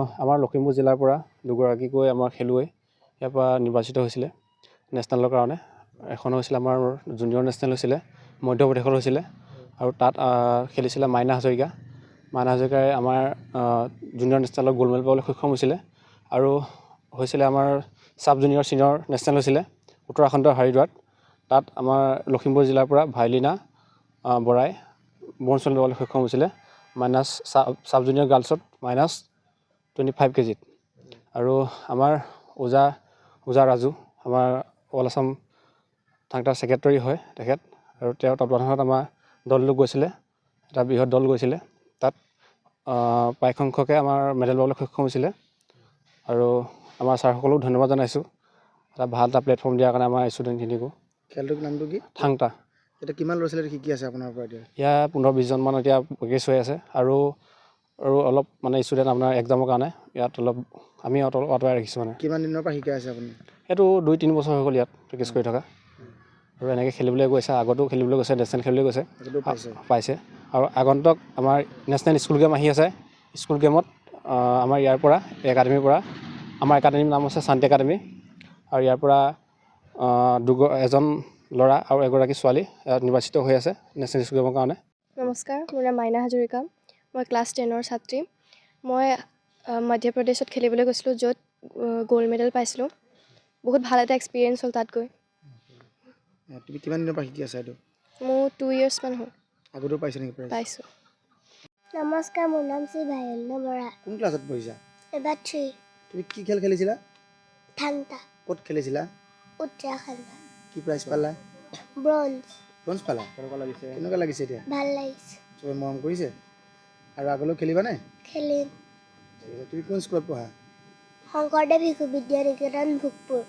আমাৰ লখিমপুৰ জিলাৰ পৰা দুগৰাকীকৈ আমাৰ খেলুৱৈ ইয়াৰ পৰা নিৰ্বাচিত হৈছিলে নেশ্যনেলৰ কাৰণে। এখন হৈছিলে আমাৰ জুনিয়ৰ নেশ্যনেল হৈছিলে মধ্যপ্ৰদেশত হৈছিলে আৰু তাত খেলিছিলে মাইনা হাজৰিকা। মাইনা হাজৰিকাই আমাৰ জুনিয়ৰ নেশ্যনেলত গ'ল্ড মেডেল পাবলৈ সক্ষম হৈছিলে। আৰু হৈছিলে আমাৰ ছাব জুনিয়ৰ ছিনিয়ৰ নেশ্যনেল হৈছিলে উত্তৰাখণ্ডৰ হাৰিদ্বাৰত। তাত আমাৰ লখিমপুৰ জিলাৰ পৰা ভাইলিনা বৰাই ব্ৰঞ্জ মেডেল পাবলৈ সক্ষম হৈছিলে মাইনাছ ছাব জুনিয়ৰ গাৰ্লছত মাইনাছ 25 কেজিত। আৰু আমাৰ ওজা ৰাজু আমাৰ অল আছাম থাংটাৰ ছেক্ৰেটাৰী হয় তেখেত, আৰু তেওঁৰ তত্বাৱধানত আমাৰ দলটো গৈছিলে, এটা বৃহৎ দল গৈছিলে। তাত প্ৰায় সংখ্যকে আমাৰ মেডেল পাবলৈ সক্ষম হৈছিলে। আৰু আমাৰ ছাৰসকলক ধন্যবাদ জনাইছোঁ এটা ভাল এটা প্লেটফৰ্ম দিয়াৰ কাৰণে আমাৰ ষ্টুডেণ্টখিনিকো। খেলটোৰ নামটো কি? থাংটা। এতিয়া কিমান ল'ৰা ছোৱালী শিকি আছে আপোনাৰ পৰা এতিয়া? ইয়াৰ 15-20 জনমান এতিয়া প্ৰগ্ৰেছ হৈ আছে আৰু অলপ মানে ষ্টুডেণ্ট আপোনাৰ এক্সামৰ কাৰণে ইয়াত অলপ আমি আঁতৰাই ৰাখিছোঁ মানে। কিমান দিনৰ পৰা শিকাই আছে আপুনি? এইটো 2-3 বছৰ হৈ গ'ল ইয়াত প্ৰেক্টিছ কৰি থকা। আৰু এনেকৈ খেলিবলৈ গৈছে, আগতো খেলিবলৈ গৈছে, নেশ্যনেল খেলিবলৈ গৈছে, পাইছে। আৰু আগন্তুক আমাৰ নেশ্যনেল স্কুল গেম আহি আছে। স্কুল গেমত আমাৰ ইয়াৰ পৰা একাডেমীৰ পৰা আমাৰ একাডেমীৰ নাম আছে শান্তি একাডেমী। আৰু ইয়াৰ পৰা এজন ল'ৰা আৰু এগৰাকী ছোৱালী নিৰ্বাচিত হৈ আছে নেশ্যনেল স্কুল গেমৰ কাৰণে। নমস্কাৰ, মোৰ নাম মাইনা হাজৰিকা। মই ক্লাছ 10ৰ ছাত্ৰী। মই মধ্যপ্ৰদেশত খেলিবলৈ গৈছিলোঁ, য'ত গ'ল্ড মেডেল পাইছিলোঁ। বহুত ভাল এটা এক্সপিৰিয়েঞ্চ হ'ল তাত গৈ। তুমি কিমান দিনৰ পৰা শিকি আছা এইটো? মোৰ 2 years মান হ'ল। আগতেও পাইছা নেকি প্ৰাইজ? পাইছোঁ। নমস্কাৰ, মোৰ নাম শ্ৰী ভায়ল্য বৰা। কোন ক্লাছত পঢ়িছা? এবাৰ 3। তুমি কি খেল খেলিছিলা? থাংটা। ক'ত খেলিছিলা? উত্তৰাখণ্ড। কি প্ৰাইজ পালা? ব্ৰঞ্জ। ব্ৰঞ্জ পালা? কেনেকুৱা লাগিছে এতিয়া? ভাল লাগিছে। চবে মৰম কৰিছে? আৰু আগলৈও খেলিবানে? খেলিম। তুমি কোন স্কুলত পঢ়া? শংকৰদেৱ শিশু বিদ্যা নিকেতন ভোগপুৰ।